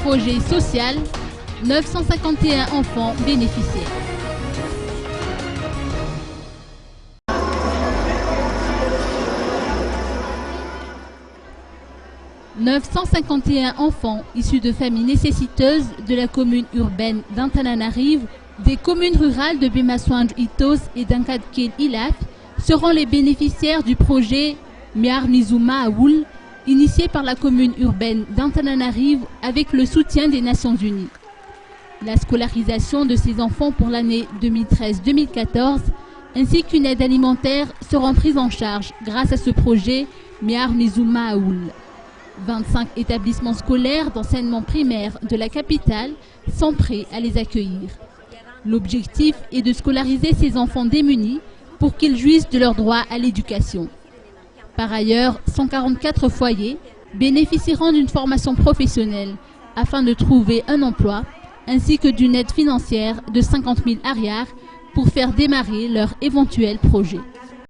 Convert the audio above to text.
projet social, 951 enfants bénéficiaires. « 951 enfants issus de familles nécessiteuses de la commune urbaine d'Antananarivo, des communes rurales de Bemasoandro-Itos et d'Ankadkel-Ilaf seront les bénéficiaires du projet Miar Mizuma Aoul, initié par la commune urbaine d'Antananarivo avec le soutien des Nations Unies. La scolarisation de ces enfants pour l'année 2013-2014 ainsi qu'une aide alimentaire seront prises en charge grâce à ce projet Miar Mizuma Aoul. 25 établissements scolaires d'enseignement primaire de la capitale sont prêts à les accueillir. L'objectif est de scolariser ces enfants démunis pour qu'ils jouissent de leur droit à l'éducation. Par ailleurs, 144 foyers bénéficieront d'une formation professionnelle afin de trouver un emploi ainsi que d'une aide financière de 50 000 ariars pour faire démarrer leur éventuel projet.